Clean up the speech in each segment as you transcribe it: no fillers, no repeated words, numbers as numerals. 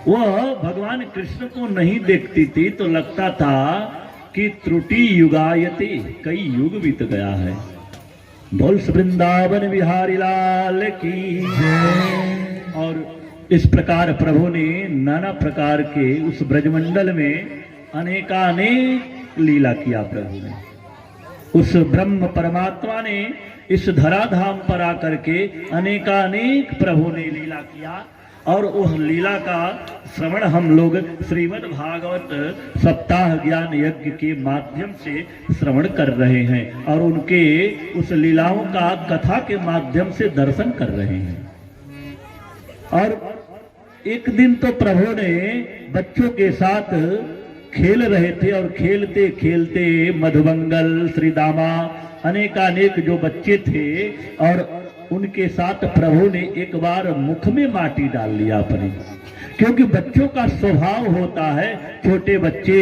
वह भगवान कृष्ण को नहीं देखती थी तो लगता था कि त्रुटि युगायते, कई युग बीत गया है। बोल वृंदावन बिहारी लाल की जय। और इस प्रकार प्रभु ने नाना प्रकार के उस ब्रजमंडल में अनेकानेक लीला किया। प्रभु ने, उस ब्रह्म परमात्मा ने इस धराधाम पर आकर के अनेकानेक प्रभु ने लीला किया। और उस लीला का श्रवण हम लोग श्रीमद् भागवत सप्ताह ज्ञान यज्ञ के माध्यम से श्रवण कर रहे हैं और उनके उस लीलाओं का कथा के माध्यम से दर्शन कर रहे हैं। और एक दिन तो प्रभु ने बच्चों के साथ खेल रहे थे और खेलते खेलते मधुमंगल, श्रीदामा, अनेकानेक जो बच्चे थे और उनके साथ प्रभु ने एक बार मुख में माटी डाल लिया अपने, क्योंकि बच्चों का स्वभाव होता है, छोटे बच्चे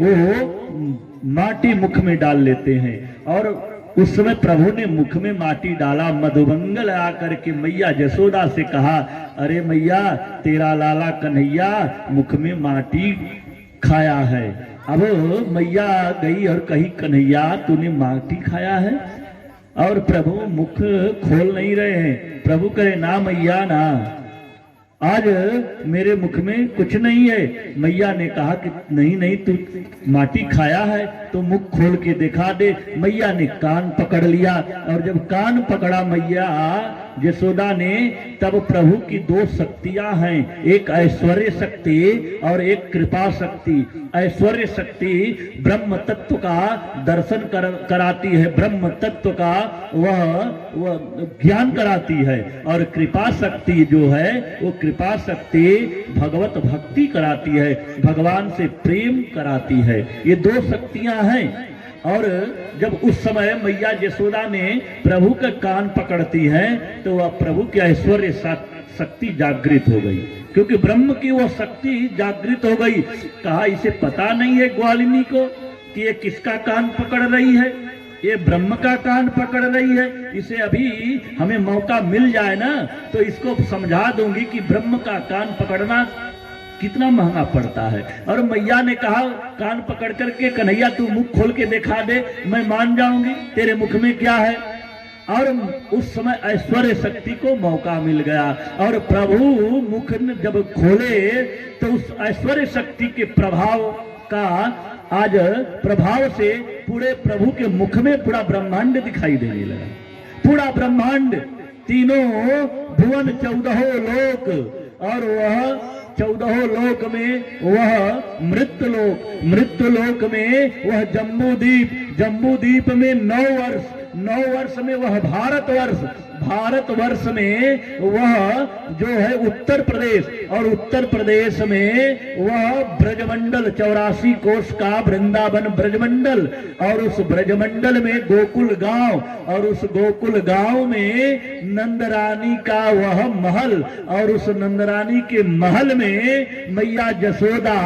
वो माटी मुख में डाल लेते हैं। और उस समय प्रभु ने मुख में माटी डाला। मधुमंगल आकर के मैया जसोदा से कहा, अरे मैया, तेरा लाला कन्हैया मुख में माटी खाया है। अब मैया गई और कही, कन्हैया तूने माटी खाया है? और प्रभु मुख खोल नहीं रहे हैं। प्रभु कहे, ना मैया ना, आज मेरे मुख में कुछ नहीं है। मैया ने कहा कि नहीं नहीं, तू माटी खाया है तो मुख खोल के दिखा दे। मैया ने कान पकड़ लिया और जब कान पकड़ा मैया यशोदा ने, तब प्रभु की दो शक्तियां हैं, एक ऐश्वर्य शक्ति और एक कृपा शक्ति। ऐश्वर्य शक्ति ब्रह्म तत्व का दर्शन कराती है, ब्रह्म तत्व का वह ज्ञान कराती है। और कृपा शक्ति जो है वो कृपा शक्ति भगवत भक्ति कराती है, भगवान से प्रेम कराती है। ये दो शक्तियां हैं। और जब उस समय मैया यशोदा ने प्रभु का कान पकड़ती है तो वह प्रभु की ऐश्वर्य शक्ति जागृत हो गई, क्योंकि ब्रह्म की वो शक्ति जागृत हो गई। कहा, इसे पता नहीं है ग्वालिनी को कि ये किसका कान पकड़ रही है? ये ब्रह्म का कान पकड़ रही है। इसे अभी हमें मौका मिल जाए ना तो इसको समझा दूंगी कि ब्रह्म का कान पकड़ना कितना महंगा पड़ता है। और मैया ने कहा, कान पकड़ करके, कन्हैया तू मुख खोल के दिखा दे, मैं मान जाऊंगी तेरे मुख में क्या है। और उस समय ऐश्वर्य शक्ति को मौका मिल गया और प्रभु मुख जब खोले तो उस ऐश्वर्य शक्ति के प्रभाव का आज प्रभाव से पूरे प्रभु के मुख में पूरा ब्रह्मांड दिखाई देने लगा। पूरा ब्रह्मांड, तीनों भुवन, 14 लोक, और वह 14 लोक में वह मृत्यु लोक में वह जम्बू द्वीप में 9 वर्ष में वह भारत वर्ष में वह जो है उत्तर प्रदेश, और उत्तर प्रदेश में वह ब्रजमंडल, 84 कोष का वृंदावन ब्रजमंडल, और उस ब्रजमंडल में गोकुल गांव, और उस गोकुल गांव में नंदरानी का वह महल, और उस नंदरानी के महल में मैया यशोदा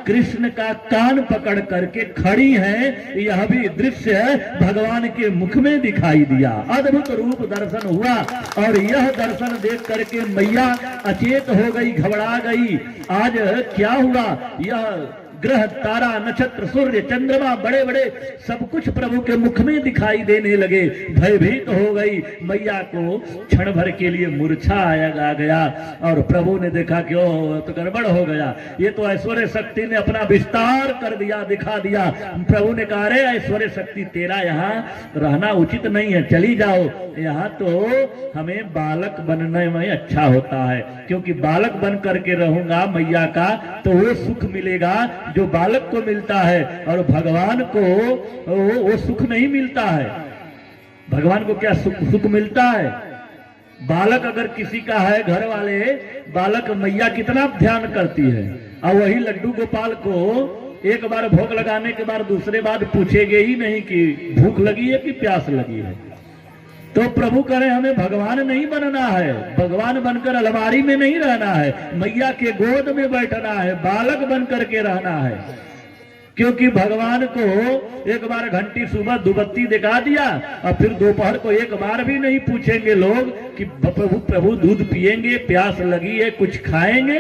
कृष्ण का कान पकड़ करके खड़ी है। यह भी दृश्य भगवान के मुख में दिखाई दिया। अद्भुत रूप दर्शन हुआ और यह दर्शन देख करके मैया अचेत हो गई, घबरा गई। आज क्या हुआ? यह ग्रह, तारा, नक्षत्र, सूर्य, चंद्रमा, बड़े बड़े सब कुछ प्रभु के मुख में दिखाई देने लगे। भयभीत हो गई मैया को, क्षण भर के लिए मूर्छा आ गया और प्रभु ने देखा कि ओ तो गड़बड़ हो गया, ये तो ऐश्वर्य शक्ति ने अपना विस्तार कर दिया, दिखा दिया। प्रभु ने कहा, रे ऐश्वर्य शक्ति, तेरा यहाँ रहना उचित नहीं है, चली जाओ। यहाँ तो हमें बालक बनने में अच्छा होता है, क्योंकि बालक बन करके रहूंगा मैया का तो वो सुख मिलेगा जो बालक को मिलता है, और भगवान को वो सुख नहीं मिलता है। भगवान को क्या सुख मिलता है? बालक अगर किसी का है, घर वाले बालक, मैया कितना ध्यान करती है। और वही लड्डू गोपाल को एक बार भोग लगाने के बाद दूसरे बार पूछेगे ही नहीं कि भूख लगी है कि प्यास लगी है। तो प्रभु करें, हमें भगवान नहीं बनना है, भगवान बनकर अलमारी में नहीं रहना है, मैया के गोद में बैठना है, बालक बन करके रहना है। क्योंकि भगवान को एक बार घंटी सुबह दुबत्ती दिखा दिया और फिर दोपहर को एक बार भी नहीं पूछेंगे लोग कि प्रभु दूध पिएंगे, प्यास लगी है, कुछ खाएंगे,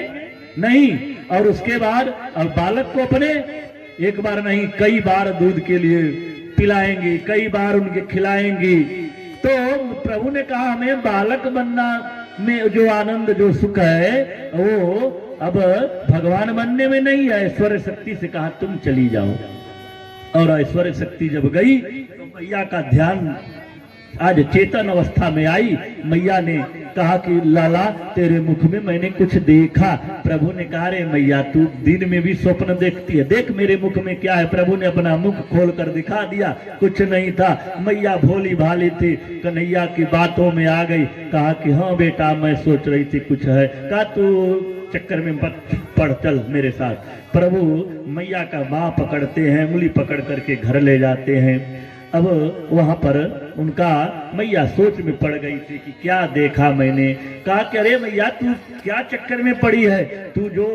नहीं। और उसके बाद अब बालक को अपने एक बार नहीं कई बार दूध के लिए पिलाएंगी, कई बार उनके खिलाएंगी। तो प्रभु ने कहा हमें बालक बनना में जो आनंद जो सुख है वो अब भगवान बनने में नहीं है। ऐश्वर्य शक्ति से कहा तुम चली जाओ। और ऐश्वर्य शक्ति जब गई तो मैया का ध्यान आज चेतन अवस्था में आई। मैया ने कहा कि लाला तेरे मुख में मैंने कुछ देखा। प्रभु ने कहा रे मैया तू दिन में भी स्वप्न देखती है, देख मेरे मुख में क्या है। प्रभु ने अपना मुख खोल कर दिखा दिया, कुछ नहीं था। मैया भोली भाली थी, कन्हैया की बातों में आ गई। कहा कि हाँ बेटा मैं सोच रही थी कुछ है। कहा तू चक्कर में पढ़ चल मेरे साथ। प्रभु मैया का बाँ पकड़ते हैं, उंगली पकड़ करके घर ले जाते हैं। अब वहां पर उनका मैया सोच में पड़ गई थी कि क्या देखा मैंने। कहा कि अरे मैया तू क्या चक्कर में पड़ी है, तू जो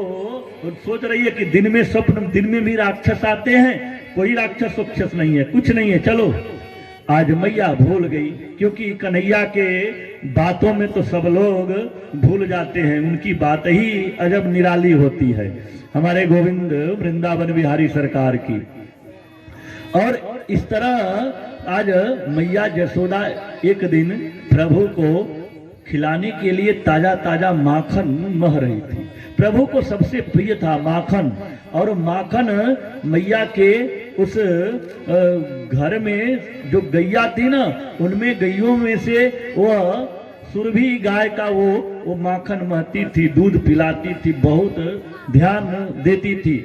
सोच रही है कि दिन में स्वप्न, दिन में भी राक्षस आते हैं। कोई राक्षस वक्षस नहीं है, कुछ नहीं है, चलो। आज मैया भूल गई, क्योंकि कन्हैया के बातों में तो सब लोग भूल जाते हैं, उनकी बात ही अजब निराली होती है। हमारे गोविंद वृंदावन बिहारी सरकार की। और इस तरह आज मैया जसोदा एक दिन प्रभु को खिलाने के लिए ताजा ताजा माखन मह रही थी। प्रभु को सबसे प्रिय था माखन। और माखन मैया के उस घर में जो गैया थी ना, उनमें गैयों में से वह सुरभि गाय का वो माखन महती थी, दूध पिलाती थी, बहुत ध्यान देती थी।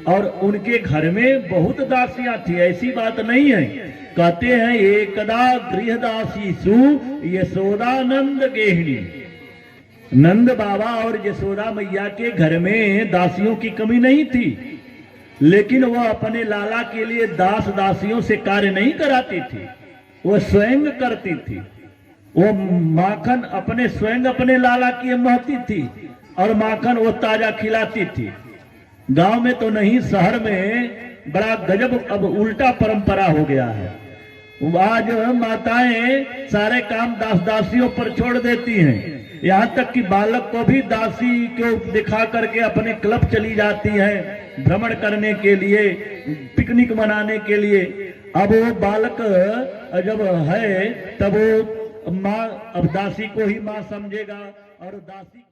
और उनके घर में बहुत दासियां थी, ऐसी बात नहीं है। कहते हैं एकदा गृहदासी सु यशोदानंद गेहिणी। नंद बाबा और यशोदा मैया के घर में दासियों की कमी नहीं थी, लेकिन वह अपने लाला के लिए दास दासियों से कार्य नहीं कराती थी, वह स्वयं करती थी। वो माखन अपने स्वयं अपने लाला की महती थी और माखन वो ताजा खिलाती थी। गांव में तो नहीं, शहर में बड़ा गजब अब उल्टा परंपरा हो गया है। आज माताएं सारे काम दास दासियों पर छोड़ देती हैं, यहाँ तक कि बालक को भी दासी को दिखा करके अपने क्लब चली जाती हैं भ्रमण करने के लिए, पिकनिक मनाने के लिए। अब वो बालक जब है तब वो माँ अब दासी को ही माँ समझेगा और दासी